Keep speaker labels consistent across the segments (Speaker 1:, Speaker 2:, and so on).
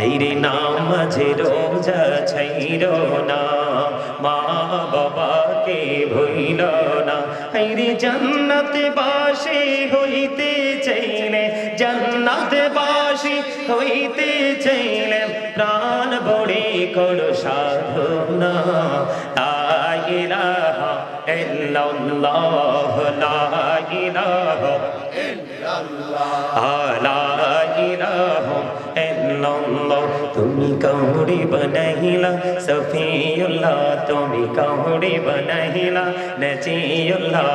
Speaker 1: হাইরে নামাজে রোজা ছাইরো না, মা বাবাকে ভুইল না। হাইরে জান্নাতে বাসী হইতে চাইলে, জান্নাতে বাসী হইতে চাইলে প্রাণ ভরে করো সাধনা। লা ইলাহা ইল্লাল্লাহ, লা ইলাহা লা ইলাহা ইল্লাল্লাহ। তুমি কাউরে বানাইলা সফিউল্লাহ, তুমি কাউরে বানাইলা নজিউল্লাহ।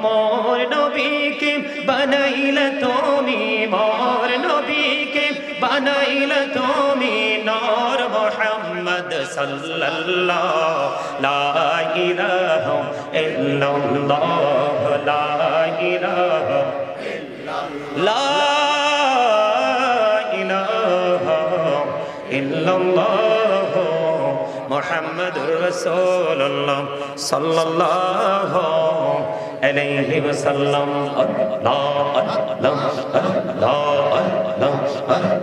Speaker 1: মোর নবীকে বানাইলা তুমি, মোর নবীকে বানাইলা তুমি নূর মুহাম্মদ সাল্লাল্লাহ। লা ইলাহা ইল্লাল্লাহ, লা ইলাহা লা ইলাহা ইল্লাল্লাহ মুহাম্মাদুর রাসূলুল্লাহ সাল্লাল্লাহু আলাইহি ওয়াসাল্লাম। আল্লাহ আল্লাহ আল্লাহ আল্লাহ আল্লাহ আল্লাহ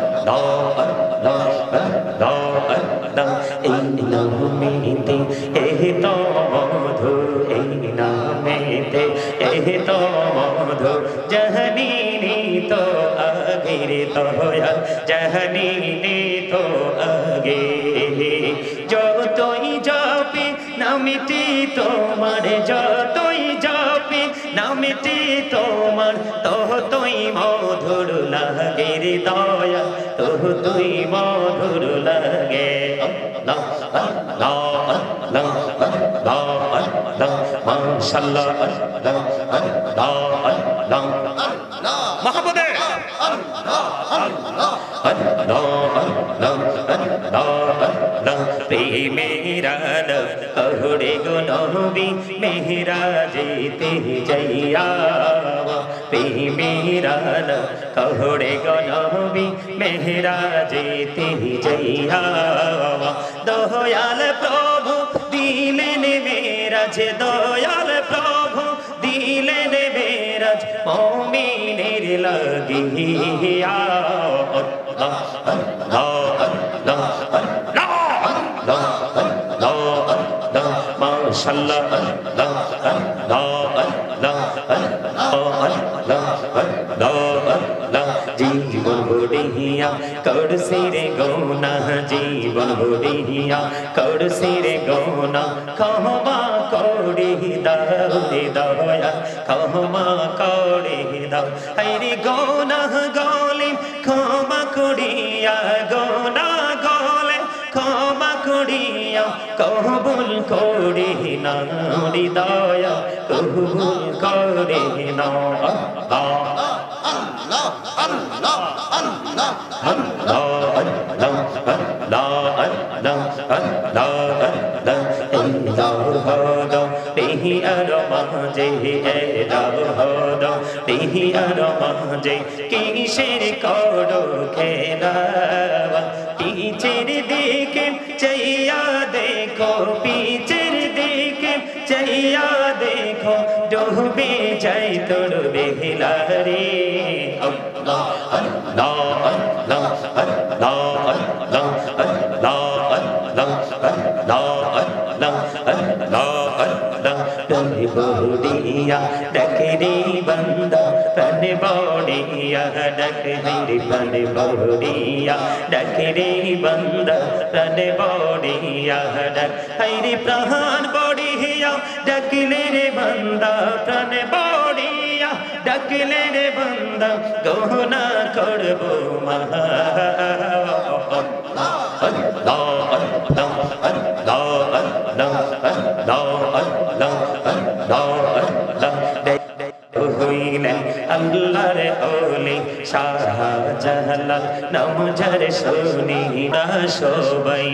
Speaker 1: আল্লাহ আল্লাহ এই নামেতে এ তো মধু, এই নামেতে এ তো মধু। জহনীনি তো আগের দয়াল, জহনীনি তো আগে। যতই যাবে নামটি তোমার, যতই যাবে নামটি তোমার, ততই মধুর লাগে রে দয়াল, ততই মধুর লাগে। আল্লাহ আল্লাহ আল্লাহ আল্লাহ আল্লাহ মাশাআল্লাহ, আল্লাহ আল্লাহ আল্লাহ আল্লাহ মাহবুবে আল্লাহ আল্লাহ আল্লাহ আল্লাহ আল্লাহ আল্লাহ। প্রেমেরা কহুড়ে গো নবী মেহরাজেতে যাইয়া, প্রেমেরা কহুড়ে গো নবী মেহরাজেতে যাইয়া। দয়াল প্রভু দিলেন মেরাজ, দয়াল প্রভু দিলেন মেরাজ মুমিনের লাগিয়া। আল্লাহ আল্লাহ আল্লাহ আল্লাহ আল্লাহ আল্লাহ মাশাআল্লাহ, আল্লাহ আল্লাহ আল্লাহ আল্লাহ আল্লাহ আল্লাহ। জীবন বড়িয়া করছে রে গোনা, জীবন বড়িয়া করছে রে গোনা। ক্ষমা করে দাও রে দয়াল, ক্ষমা করে দাও। হায়রে গোনা গলে ক্ষমা করিয়া, গোনা গলে ক্ষমা করিয়া কবুল করে নাও রে দয়াল, কবুল করে নাও। আল্লাহ আল্লাহ আল্লাহ আল্লাহ আল্লাহ আল্লাহ আল্লাহ আল্লাহ আল্লাহ। দাও দাও তেহি আর মাঝে, দাও দাও তেহি আর মাঝে কিসের করো খেলা। পিছের দিকে চাইয়া দেখো, পিছের দিকে চাইয়া দেখো, ডুবে যাই তোর বেহিলা রে। আল্লাহ আল্লাহ আল্লাহ আল্লাহ আল্লাহ আল্লাহ আল্লাহ আল্লাহ আল্লাহ আল্লাহ। প্রাণে বড়িয়া ডাকে রে বান্দা, প্রাণে বড়িয়া ডাকে রে, প্রাণে বড়িয়া ডাকে রে বান্দা, প্রাণে বড়িয়া ডাক। হায়রে প্রাণ বড়িয়া ডাকলে রে বান্দা, প্রাণে বড়িয়া ডাকলে রে বান্দা, গহনা করব মাহা। আল্লাহ আল্লাহ আল্লাহ আল্লাহ আল্লাহ আল্লাহ আল্লাহ। হইলেন আল্লাহর ওলি শাহজালাল, নাম যার শুনি না সবাই।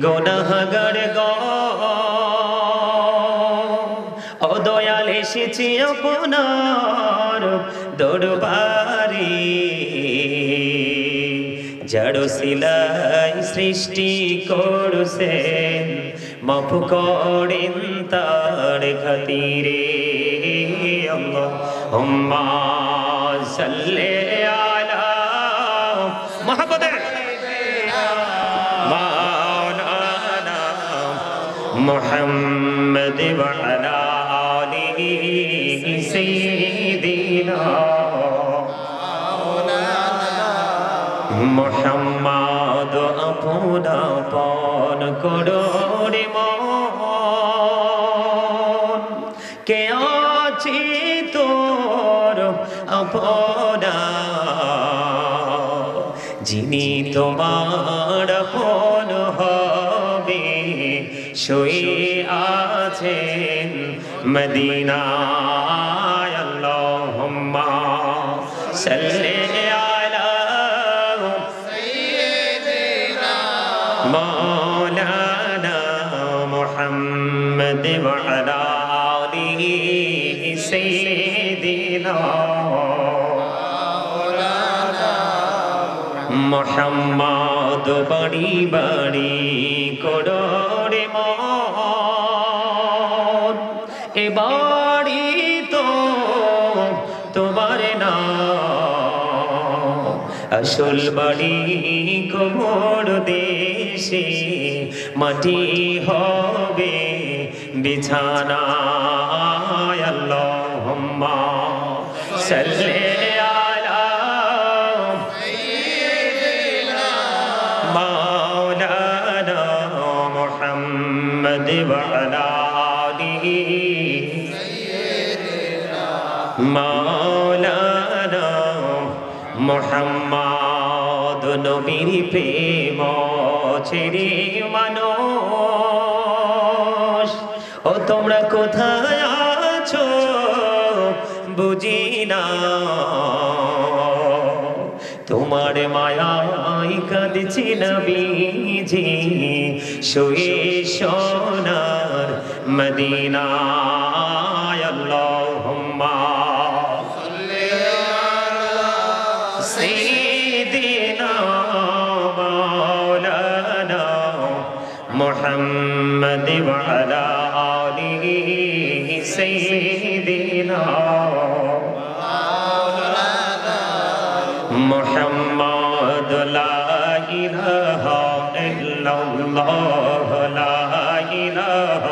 Speaker 1: গুনাহগার গো ও দয়াল এসেছি আপনার দরবারে। জড় শিলাই সৃষ্টি করছেন মাফ করেন তার খাতিরে আল্লাহুম্মা সাল্লি আলা মুহাম্মাদের মাওলানা মুহাম্মদ ওয়া আলা আলিহি সাইয়্যিদিনা মুহাম্মদ আপনা পান করোরে মন কে আছে তোর আপনা যিনি তোমার আপন হবে শুয়ে আছেন মদিনায় আল্লাহুম্মা সাল্লি مولانا محمد وعلى آله سيدنا محمد بڑی بڑی کوڑے مون اے بڑی تو تمہارے نام আসল বাড়ি কবর দেশে মাটি হবে বিছানা আল্লাহুম্মা সাল্লি আলা সাইয়্যিদিনা মাওলানা মুহাম্মদ ওয়া আলা আলিহি সাইয়্যিদিনা মাওলানা মুহাম্মদ নবীর প্রেম ছেড়ে মানুষ ও তোমরা কোথায় আছো বুঝি না তোমার মায়ায় কাঁদছি নবীজি শুয়ে সোনার মদিনায় আল্লাহুম্মা سيدنا مولانا محمد وعلى آله سيدنا محمد لا إله إلا الله لا إله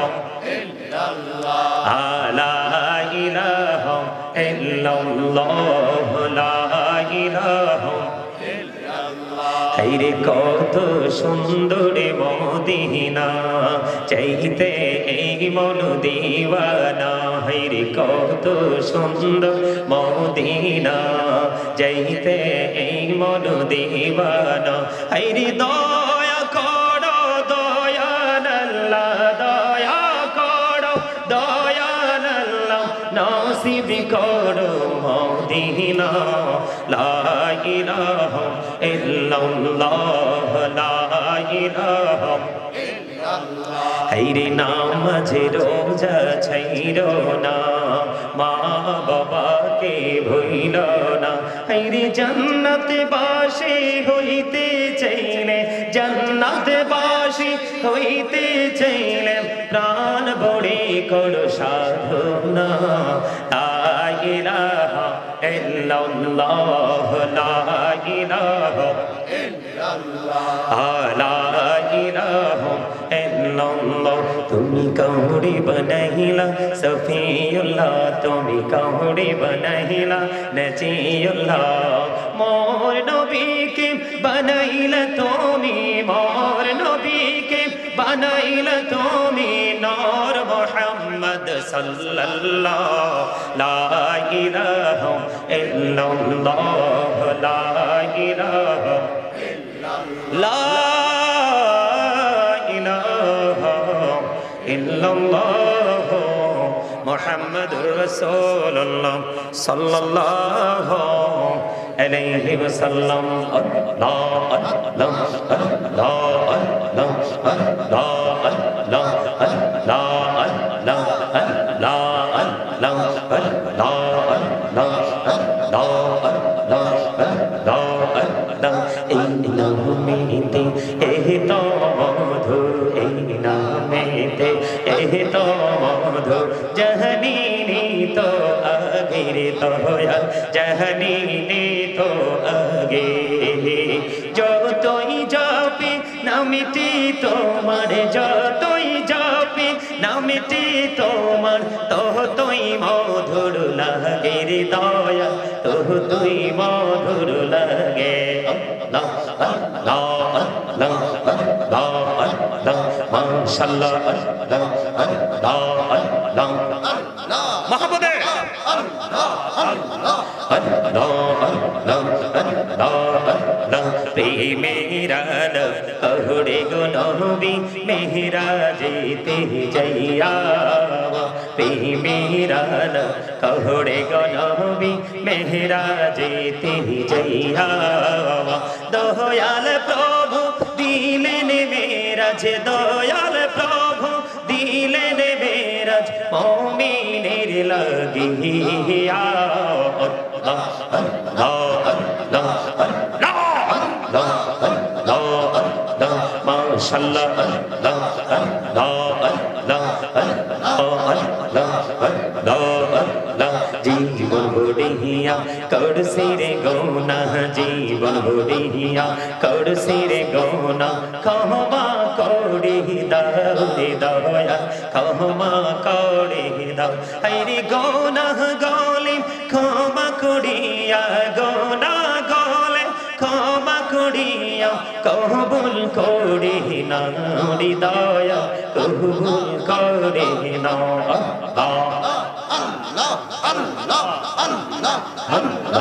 Speaker 1: إلا الله لا إله إلا الله لا হায়রে কত সুন্দর মদিনা চাইতে এই মন দিওয়ানা হায়রে কত সুন্দর মদিনা চাইতে এই মন দিওয়ানা হায়রে দয়া করো দয়াল আল্লাহ দয়া করো দয়াল আল্লাহ নসিব করো মদিনা লা ইলাহা ইল্লাল্লাহ লা ইলাহা ইল্লাল্লাহ হায়রে নামাজে রোজা ছাইরো না মা বাবাকে ভুইলো না হায়রে জান্নাতে বাসী হইতে চাইলে জান্নাতে বাসী হইতে চাইলে প্রাণ ভরে করো সাধনা লা ইলাহা ইল্লাল্লাহ লা ইলাহা ইল্লাল্লাহ লা ইলাহা ইল্লাল্লাহ তুমি কাউরে বানাইলা সফিউল্লাহ তুমি কাউরে বানাইলা নজিউল্লাহ মোর নবীকে বানাইলা তুমি মোর নবীকে বানাইলা তুমি নূর মুহাম্মদ সাল্লাল্লাহ লা ইলাহা ইল্লাল্লাহ লা ইলাহা ইল্লাল্লাহ মুহাম্মাদুর রাসূলুল্লাহ সাল্লাল্লাহু আলাইহি ওয়াসাল্লাম আল্লাহ আল্লাহ আল্লাহ আল্লাহ আল্লাহ আল্লাহ আল্লাহ আল্লাহ আল্লাহ এই নামেতে এই তো মধু এই নামে রে দয়াল জাহানিনে তো আগে যতই যাবে নামটি তোমার যতই যাবে নামটি তোমার ততই মধুর লাগে রে দয়াল ততই মধুর লাগে আল্লাহ আল্লাহ আল্লাহ আল্লাহ আল্লাহ মাশাআল্লাহ আল্লাহ আল্লাহ আল্লাহ আল্লাহ মাহবুবে আল্লাহ আল্লাহ আল্লাহ আল্লাহ আল্লাহ আল্লাহ প্রেমেরা कहरे गो नबी मेहराजेते जइया प्रेमेरा कहरे गो नबी मेहराजेते जइया दयाल प्रभु दिलेन मेराज दयाल प्रभु दिलेन मेराज मोमिनेर लागिया अल्लाह अल्लाह अल्लाह अल्लाह माशाअल्लाह अल्लाह अल्लाह अल्लाह अल्लाह अल्लाह अल्लाह जीवन बुढ़िया कर सिरे गौना जीवन बुढ़िया कर सिरे गौना कहमा कौड़ी दाऊदे दया कहमा कौड़ी दाऊ हरी गौना गौली क्षमा करिया गौना गौले क्षमा करिया कबूल करे ना दया कबूल करे ना अल्लाह अल्लाह अल्लाह अल्लाह अल्लाह अल्लाह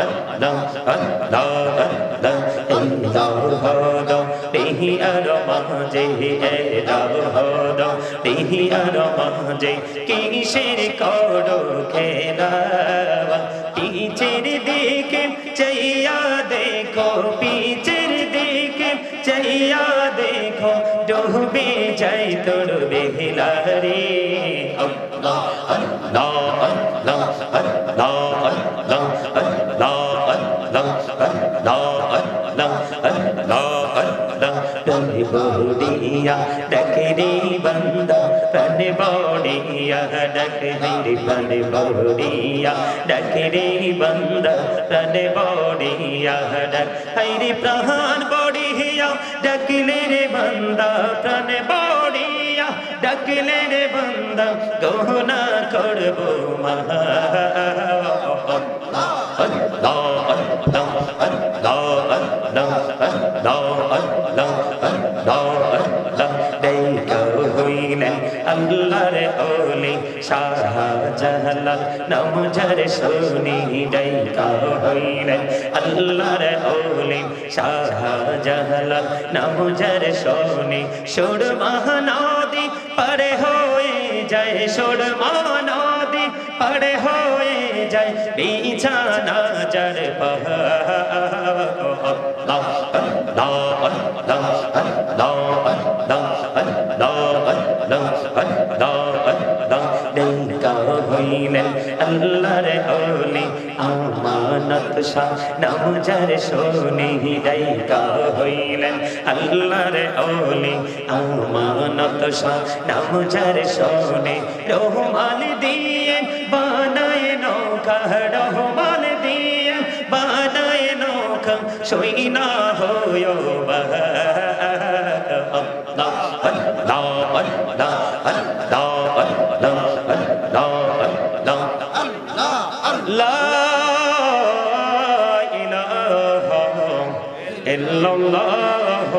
Speaker 1: अल्लाह अल्लाह अल्लाह हदा तेहि अरमाजे हदा तेहि अरमाजे किसेर करो खेला पीछेर दिके चैया देखो पीछेर दिके चैया देखो डूबे जाए तोड़ बेहिला रे अल्लाह अल्लाह अल्लाह अल्लाह अल्लाह अल्लाह अल्लाह अल्लाह अल्लाह अल्लाह तने बोडिया डकरी बंदा तने बोडिया डकरी तने बोडिया डकरी बंदा तने बोडिया हरी प्राण बोडिया डकले रे बंदा तने बोडिया डकले रे बंदा गहना करबो महा अल्लाह अल्लाह अल्लाह अल्लाह अल्लाह अल्लाह अल्लाह अल्लाह देखा हुईलेन अल्लाह रे ओली शाहजलाल नाम जरे सुनी देखा हुईलेन अल्लाह रे ओली शाहजलाल नाम जरे सुनी सुर महानदी परे होए जाए सुर महानदी परे होए जाए बिछाना जर अल्लाह अल्लाह अल्लाह अल्लाह अल्लाह अल्लाह अल्लाह अल्लाह देखा हुईलेन अल्लाह रे ओली अमानत शाह नाम जर सोनी देखा हुईलेन अल्लाह रे ओली अमानत शाह नाम जर सोनी रोहमाल दिए बनाए नौका रोहमाल दिए बनाए नौका सोई ना होयो अल्लाह अल्लाह अल्लाह अल्लाह अल्लाह अल्लाह अल्लाह ला इलाहा इल्लल्लाह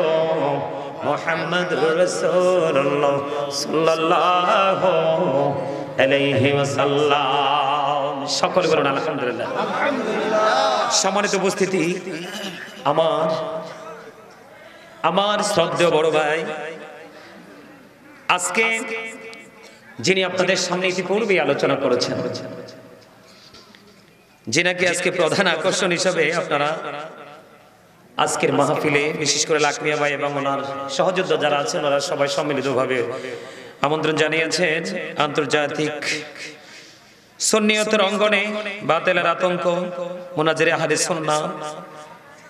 Speaker 1: मुहम्मदुर रसूलुल्लाह सल्लल्लाहु अलैहि वसल्लम সকলে বলুন আলহামদুলিল্লাহ আলহামদুলিল্লাহ সম্মানিত উপস্থিতি আমার শ্রদ্ধেয় বড় ভাই আজকে যিনি আপনাদের সামনে ইতিপূর্বে আলোচনা করেছেন যিনাকে আজকে প্রধান আকর্ষণ হিসেবে আপনারা আজকের মাহফিলে বিশেষ করে লাকমিয়া ভাই এবং ওনার সহযোদ্ধা যারা আছেন ওরা সবাই সম্মিলিতভাবে আমন্ত্রণ জানিয়েছেন আন্তর্জাতিক সুন্নিয়তের অঙ্গনে বাতিলের আতঙ্ক মুনাজিরে আহলে সুন্নাহ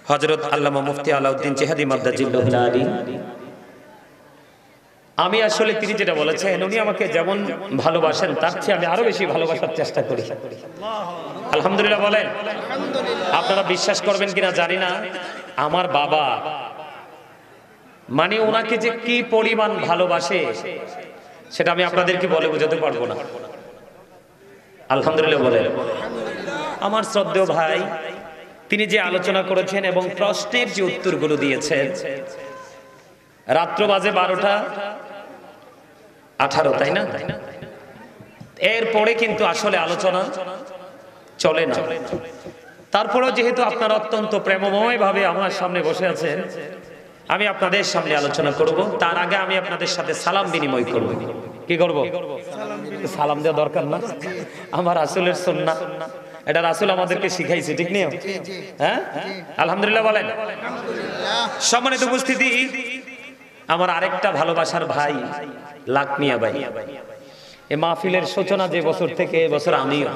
Speaker 1: হযরত আল্লামা মুফতি আলাউদ্দিন জিহাদি মাদ্দাজিল্লাহুল আলী আমি আসলে তিনি যেটা বলেছেন উনি আমাকে যেমন ভালোবাসেন তার চেয়ে আমি আরো বেশি ভালোবাসার চেষ্টা করি। আলহামদুলিল্লাহ বলেন। আপনারা বিশ্বাস করবেন কিনা জানি না, আমার বাবা মানে ওনাকে যে কি পরিমাণ ভালোবাসে সেটা আমি আপনাদেরকে বলে বোঝাতে পারবো না। আলহামদুলিল্লাহ বলেন। আমার শ্রদ্ধেয় ভাই তিনি যে আলোচনা করেছেন এবং প্রশ্নের যে উত্তরগুলো দিয়েছেন, রাত্র বাজে 12:18, তাই না? এরপরে কিন্তু আসলে আলোচনা চলে না। তারপরেও যেহেতু আপনারা অত্যন্ত প্রেমময় ভাবে আমার সামনে বসে আছেন, আমি আপনাদের সামনে আলোচনা করব। তার আগে আমি আপনাদের সাথে সালাম বিনিময় করব। কি করব? সালাম দেওয়া দরকার না? আমার রাসূলের সুন্নাহ, এটা রাসূল আমাদেরকে শিখাইছে, ঠিক নেই? হ্যাঁ, আলহামদুলিল্লাহ বলেন। সম্মানিত উপস্থিতি, আমার আরেকটা ভালোবাসার ভাই লাকমিয়া ভাই, এই মাহফিলের সূচনা যে বছর থেকে এবছর আমিও,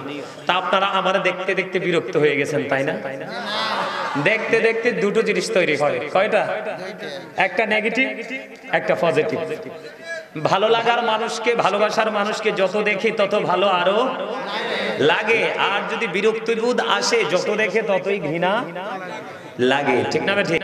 Speaker 1: তা আপনারা আমার দেখতে দেখতে বিরক্ত হয়ে গেছেন, তাই না? দেখতে দেখতে দুটো জিনিস তৈরি হয়। কয়টা? একটা নেগেটিভ, একটা পজিটিভ। ভালো লাগার মানুষকে, ভালোবাসার মানুষকে যত দেখি তত ভালো আরো লাগে, আর যদি বিরক্তিবোধ আসে যত দেখে ততই ঘৃণা লাগে, ঠিক না? ঠিক।